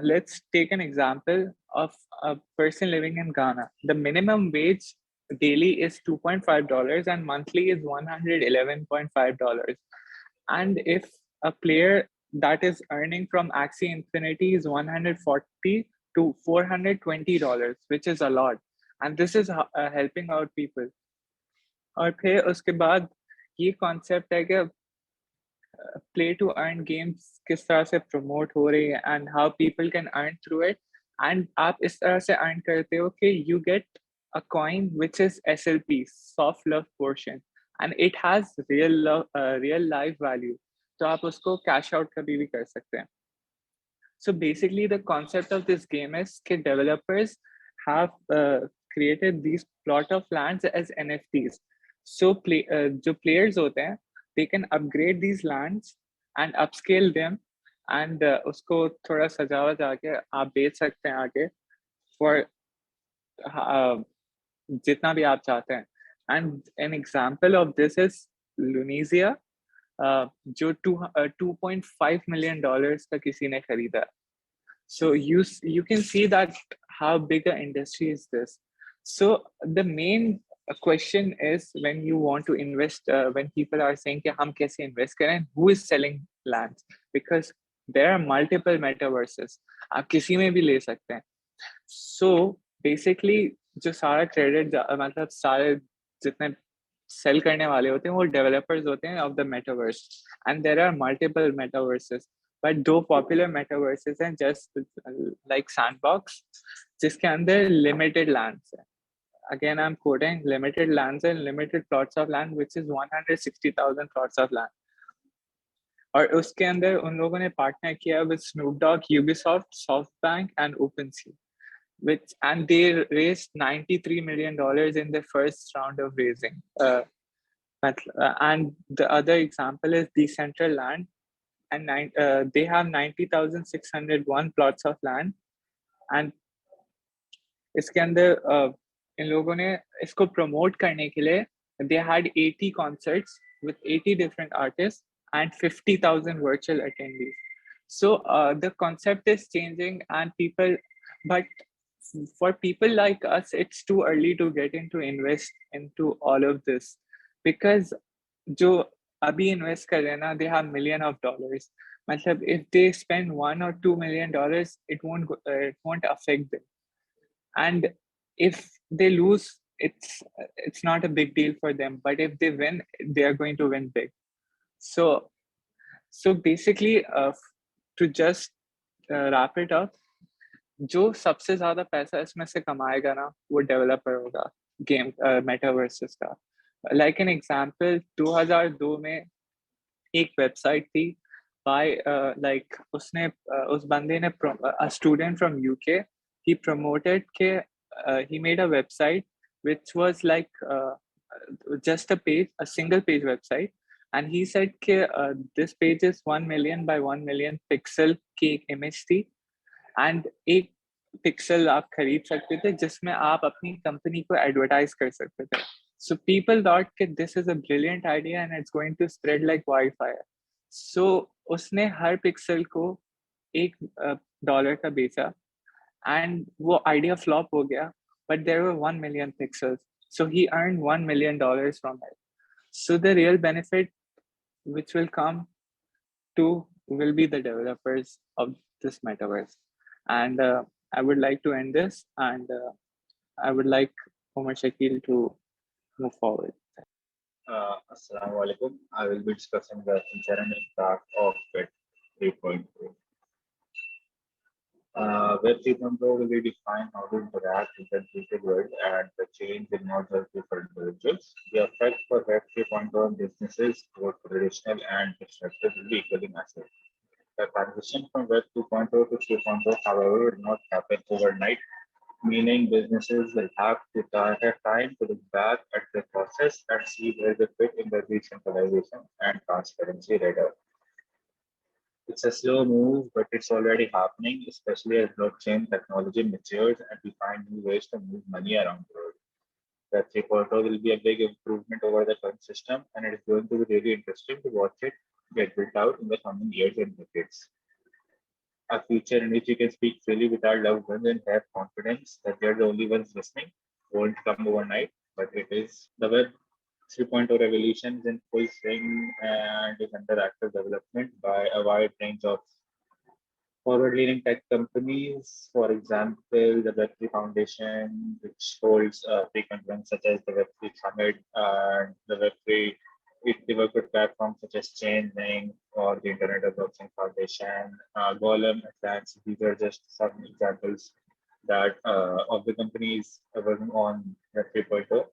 let's take an example of a person living in Ghana. The minimum wage daily is $2.5 and monthly is $111.5. And if a player that is earning from Axie Infinity is $140 to $420, which is a lot. And this is helping out people. और फिर उसके बाद ये concept है कि play to earn games किस तरह से promote हो रही है and how people can earn through it. and आप इस तरह से earn करते हो कि you get a coin which is SLP, soft love portion, and it has real life value. तो आप उसको cash out कभी भी कर सकते हैं. So basically, the concept of this game is that developers have created these plot of lands as NFTs. So जो players होते हैं, they can upgrade these lands and upscale them, and उसको थोड़ा सजावा जाके आप बेच सकते हैं आगे for जितना भी आप चाहते हैं. And an example of this is Lunisia, जो 2.5 million dollars का किसी ने खरीदा. So you can see that how big an industry is this. So the main question is when you want to invest, when people are saying कि हम कैसे invest करें, who is selling lands? Because there are multiple metaverses. आप किसी में भी ले सकते हैं. So basically जो सारा credit मतलब सारे जितने sell करने वाले होते हैं वो developers होते हैं of the metaverse, and there are multiple metaverses. But दो popular metaverses हैं just like Sandbox, जिसके अंदर limited lands है. Again, I'm quoting limited lands and limited plots of land, which is 160,000 plots of land. और उसके अंदर उन लोगों ने partner किया with Snoop Dogg, Ubisoft, SoftBank, and OpenSea, and they raised $93 million in the first round of raising. And the other example is Decentraland, and they have 90,601 plots of land, and इसके अंदर इन लोगों ने इसको promote करने के लिए they had 80 concerts with 80 different artists and 50,000 virtual attendees. So the concept is changing, and but for people like us, it's too early to get into invest into all of this, because जो अभी invest कर रहे हैं ना, they have million of dollars. मतलब if they spend $1 or $2 million, it won't affect them. And if they lose, it's not a big deal for them. But if they win, they are going to win big. So basically, to just wrap it up, जो सबसे ज्यादा पैसा इसमें से कमाएगा ना वो developer होगा गेम मेटावर्सेस का. लाइक एन एग्जांपल 2002 में एक वेबसाइट थी बाय लाइक उसने उस बंदे ने a student from UK, he promoted के he made a website which was like just a single page website, and he said कि this page is 1 million by 1 million pixel की एक image थी, and एक पिक्सल आप खरीद सकते थे जिसमें आप अपनी कंपनी को एडवर्टाइज कर सकते थे. So people thought that this is a brilliant idea and it's going to spread like wildfire. So उसने हर पिक्सल को $1 का बेचा, and वो idea flop हो गया, but there were 1 million pixels. So he earned $1 million from it. So the real benefit which will come to will be the developers of this metaverse. And I would like to end this, and I would like Omar Shakil to move forward. Assalamu alaikum. I will be discussing the feature and impact of Web 3.0. Web 3.0 will redefine how to interact with the digital world, and the change will not just be for individuals. The effect for Web 3.0 on businesses, both traditional and disruptive, will be equally massive. The transition from Web 2.0 to 3.0, however, will not happen overnight, meaning businesses will have to have time to look back at the process and see where they fit in the decentralization and transparency radar. It's a slow move, but it's already happening, especially as blockchain technology matures and we find new ways to move money around the world. Web 3.0 will be a big improvement over the current system, and it is going to be really interesting to watch it get built out in the coming years and decades. A future in which you can speak freely with our loved ones and have confidence that they're the only ones listening won't come overnight, but it is. The Web 3.0 revolution is in full swing and is under active development by a wide range of forward-leaning tech companies. For example, the Web3 Foundation, which holds frequent events such as the Web3 Summit and the Web3 developer platforms such as Chainlink or the Internet of Blockchain Foundation, Golem, Advance. These are just some examples that of the companies working on Web 3.0.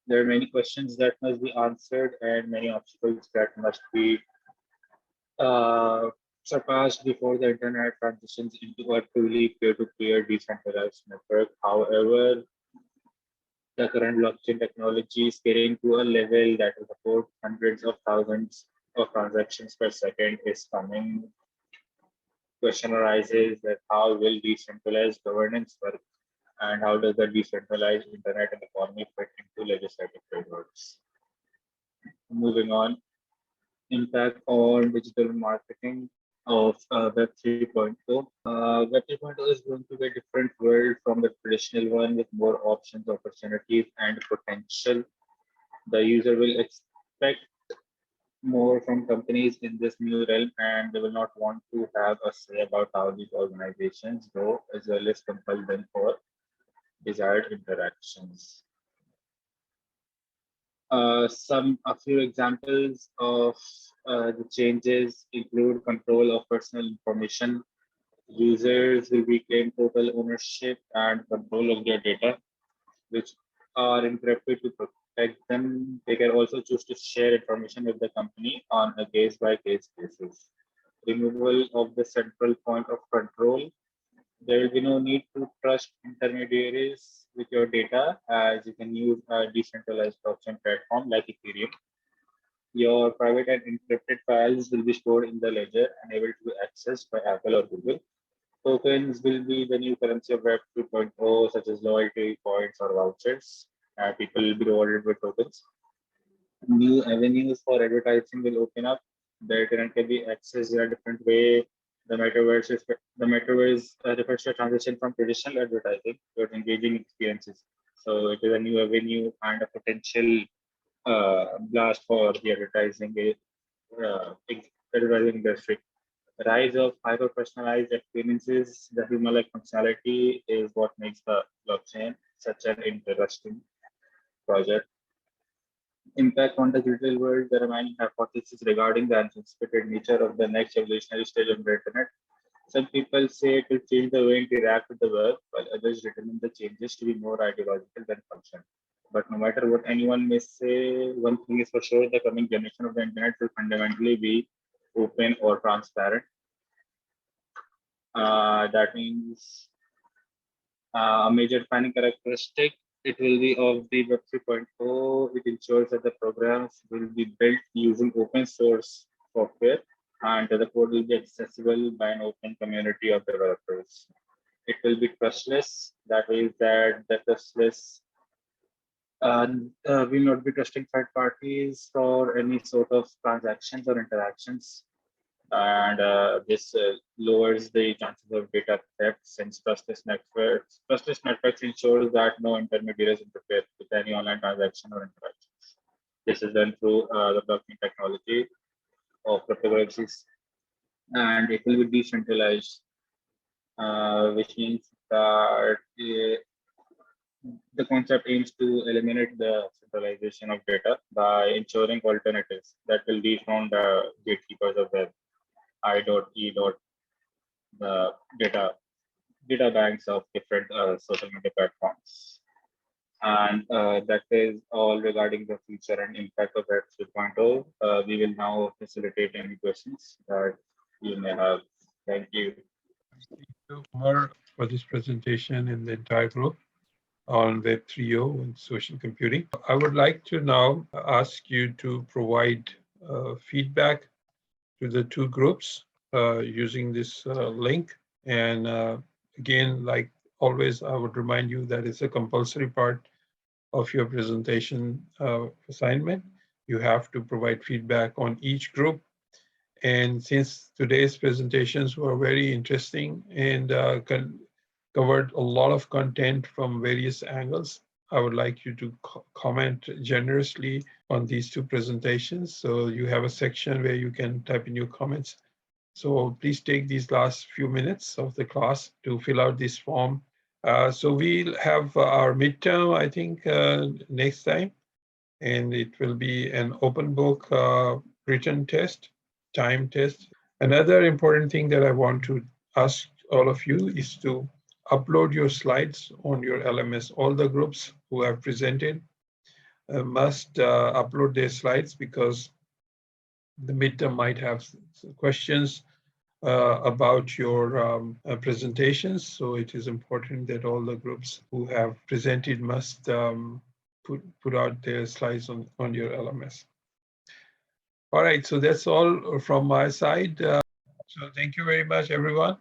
There are many questions that must be answered and many obstacles that must be uh, surpassed before the internet transitions into a truly peer-to-peer decentralized network. However, the current blockchain technology is getting to a level that will support hundreds of thousands of transactions per second is coming. Question arises that how will decentralized governance work and how does the decentralized internet and economy fit into legislative frameworks? Moving on, impact on digital marketing of Web 3.0. Web 3.0 is going to be a different world from the traditional one with more options, opportunities, and potential. The user will expect more from companies in this new realm, and they will not want to have a say about how these organizations grow, as well as compel them for desired interactions. A few examples of the changes include control of personal information. Users will reclaim total ownership and control of their data, which are encrypted to protect them. They can also choose to share information with the company on a case-by-case basis. Removal of the central point of control. There will be no need to trust intermediaries with your data, as you can use a decentralized blockchain platform like Ethereum. Your private and encrypted files will be stored in the ledger and able to be accessed by Apple or Google. Tokens will be the new currency of Web 2.0, such as loyalty points or vouchers. People will be rewarded with tokens. New avenues for advertising will open up. The internet can be accessed in a different way. The metaverse refers to a transition from traditional advertising to engaging experiences. So it is a new avenue and a potential blast for the advertising industry. Rise of hyper-personalized experiences, the human-like functionality is what makes the blockchain such an interesting project. Impact on the digital world, there are many hypotheses regarding the anticipated nature of the next evolutionary stage of the internet. Some people say it will change the way we interact with the world, while others determine the changes to be more ideological than functional. But no matter what anyone may say, one thing is for sure, the coming generation of the internet will fundamentally be open or transparent. That means a major defining characteristic, it will be of the Web 3.0. It ensures that the programs will be built using open source software and the code will be accessible by an open community of developers. It will be trustless. That means that the trustless will not be trusting third parties for any sort of transactions or interactions. And this lowers the chances of data theft since trustless networks ensures that no intermediaries interfere with any online transaction or interactions. This is done through the blockchain technology of cryptocurrencies, and it will be decentralized, which means that the concept aims to eliminate the centralization of data by ensuring alternatives that will be from the gatekeepers of the I.E. the data banks of different social media platforms. And that is all regarding the future and impact of Web 3.0. We will now facilitate any questions that you may have. Thank you. Thank you, Umar, for this presentation and the entire group on Web 3.0 and social computing. I would like to now ask you to provide feedback to the two groups using this link. And again, like always, I would remind you that it's a compulsory part of your presentation assignment. You have to provide feedback on each group. And since today's presentations were very interesting and covered a lot of content from various angles, I would like you to comment generously on these two presentations. So you have a section where you can type in your comments. So please take these last few minutes of the class to fill out this form. So we'll have our midterm, I think, next time. And it will be an open book written test, time test. Another important thing that I want to ask all of you is to upload your slides on your LMS. All the groups who have presented must upload their slides, because the midterm might have questions about your presentations. So it is important that all the groups who have presented must put out their slides on your LMS. All right, so that's all from my side. So thank you very much, everyone.